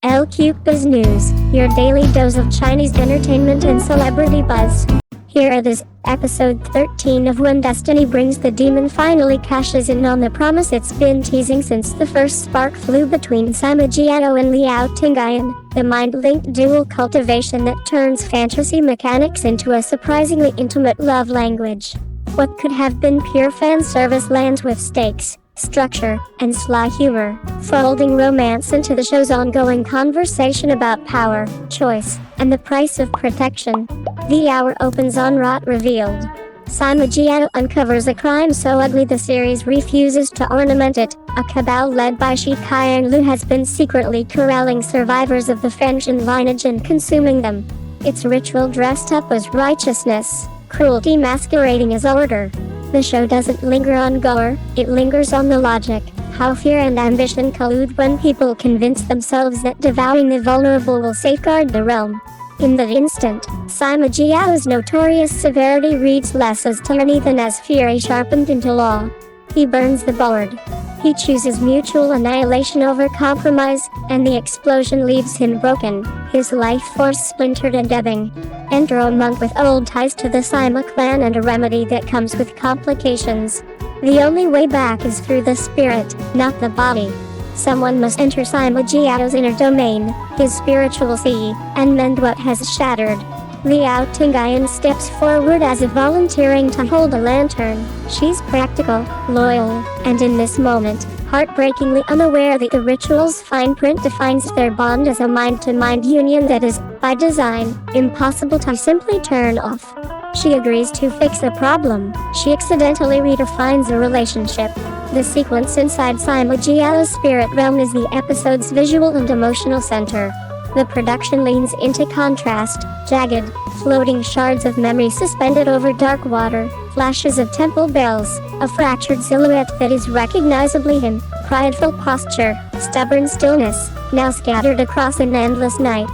LQ Biz News, your daily dose of Chinese entertainment and celebrity buzz. Here it is, episode 13 of When Destiny Brings the Demon finally cashes in on the promise it's been teasing since the first spark flew between Sima Jiao and Liao Tingyan, the mind-linked dual cultivation that turns fantasy mechanics into a surprisingly intimate love language. What could have been pure fan service lands with stakes, structure, and sly humor, folding romance into the show's ongoing conversation about power, choice, and the price of protection. The hour opens on Rot revealed. Sima Jiao uncovers a crime so ugly the series refuses to ornament it. A cabal led by Shi Qianlu has been secretly corralling survivors of the Fengshan lineage and consuming them. Its ritual dressed up as righteousness, cruelty masquerading as order. The show doesn't linger on gore, it lingers on the logic, how fear and ambition collude when people convince themselves that devouring the vulnerable will safeguard the realm. In that instant, Sima Jiao's notorious severity reads less as tyranny than as fury sharpened into law. He burns the board. He chooses mutual annihilation over compromise, and the explosion leaves him broken, his life force splintered and ebbing. Enter a monk with old ties to the Sima clan and a remedy that comes with complications. The only way back is through the spirit, not the body. Someone must enter Sima Jiao's inner domain, his spiritual sea, and mend what has shattered. Liao Tingyan steps forward as if volunteering to hold a lantern. She's practical, loyal, and in this moment, heartbreakingly unaware that the ritual's fine print defines their bond as a mind-to-mind union that is, by design, impossible to simply turn off. She agrees to fix a problem. She accidentally redefines a relationship. The sequence inside Sima Jiao's spirit realm is the episode's visual and emotional center. The production leans into contrast, jagged, floating shards of memory suspended over dark water, flashes of temple bells, a fractured silhouette that is recognizably him, prideful posture, stubborn stillness, now scattered across an endless night.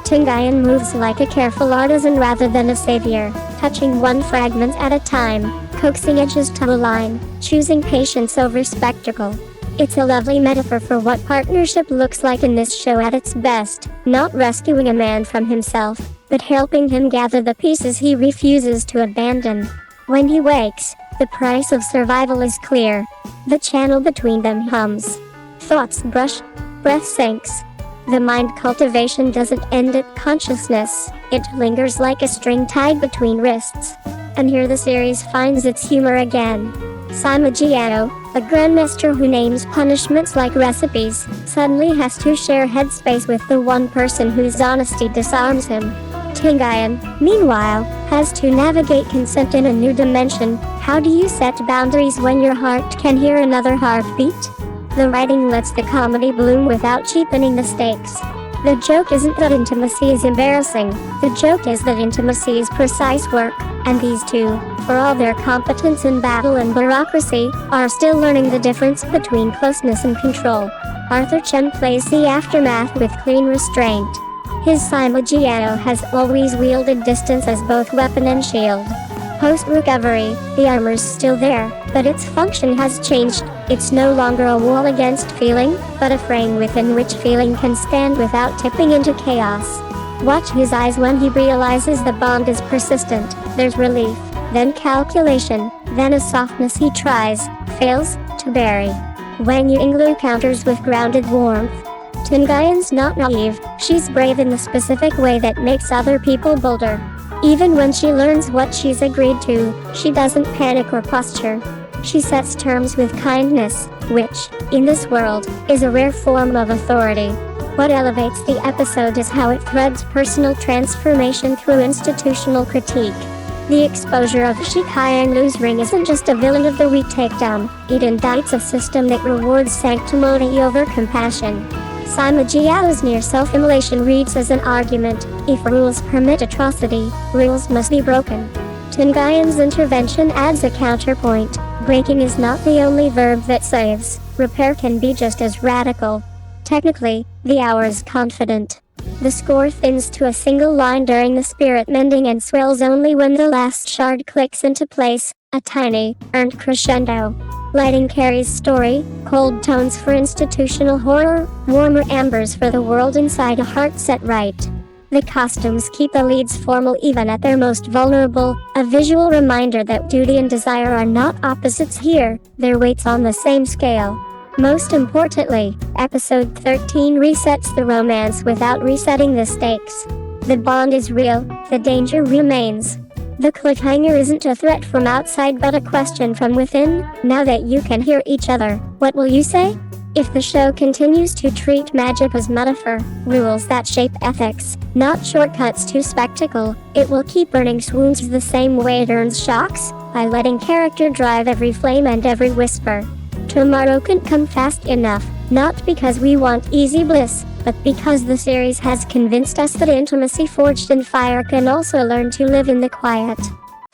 Tingyan moves like a careful artisan rather than a savior, touching one fragment at a time, coaxing edges to align, choosing patience over spectacle. It's a lovely metaphor for what partnership looks like in this show at its best, not rescuing a man from himself, but helping him gather the pieces he refuses to abandon. When he wakes, the price of survival is clear. The channel between them hums. Thoughts brush, breath sinks. The mind cultivation doesn't end at consciousness, it lingers like a string tied between wrists. And here the series finds its humor again. Sima Jiao, a grandmaster who names punishments like recipes, suddenly has to share headspace with the one person whose honesty disarms him. Tingyan, meanwhile, has to navigate consent in a new dimension. How do you set boundaries when your heart can hear another heartbeat? The writing lets the comedy bloom without cheapening the stakes. The joke isn't that intimacy is embarrassing, the joke is that intimacy is precise work, and these two, for all their competence in battle and bureaucracy, are still learning the difference between closeness and control. Arthur Chen plays the aftermath with clean restraint. His Sima Jiao has always wielded distance as both weapon and shield. Post-recovery, the armor's still there, but its function has changed. It's no longer a wall against feeling, but a frame within which feeling can stand without tipping into chaos. Watch his eyes when he realizes the bond is persistent. There's relief, then calculation, then a softness he tries, fails, to bury. Wang Yinglu counters with grounded warmth. Tingyan's not naive, she's brave in the specific way that makes other people bolder. Even when she learns what she's agreed to, she doesn't panic or posture. She sets terms with kindness, which, in this world, is a rare form of authority. What elevates the episode is how it threads personal transformation through institutional critique. The exposure of Shi Qianlu's ring isn't just a villain of the week takedown, it indicts a system that rewards sanctimony over compassion. Sima Jiao's near self-immolation reads as an argument: if rules permit atrocity, rules must be broken. Tingyan's intervention adds a counterpoint. Breaking is not the only verb that saves, repair can be just as radical. Technically, the hour is confident. The score thins to a single line during the spirit mending and swells only when the last shard clicks into place, a tiny, earned crescendo. Lighting carries story, cold tones for institutional horror, warmer ambers for the world inside a heart set right. The costumes keep the leads formal even at their most vulnerable, a visual reminder that duty and desire are not opposites here, they're weights on the same scale. Most importantly, episode 13 resets the romance without resetting the stakes. The bond is real, the danger remains. The cliffhanger isn't a threat from outside but a question from within. Now that you can hear each other, what will you say? If the show continues to treat magic as metaphor, rules that shape ethics, not shortcuts to spectacle, it will keep earning swoons the same way it earns shocks, by letting character drive every flame and every whisper. Tomorrow couldn't come fast enough, not because we want easy bliss, but because the series has convinced us that intimacy forged in fire can also learn to live in the quiet.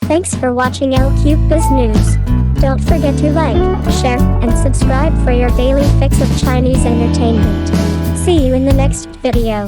Thanks for watching LCubeBiz News. Don't forget to like, share, and subscribe for your daily fix of Chinese entertainment. See you in the next video.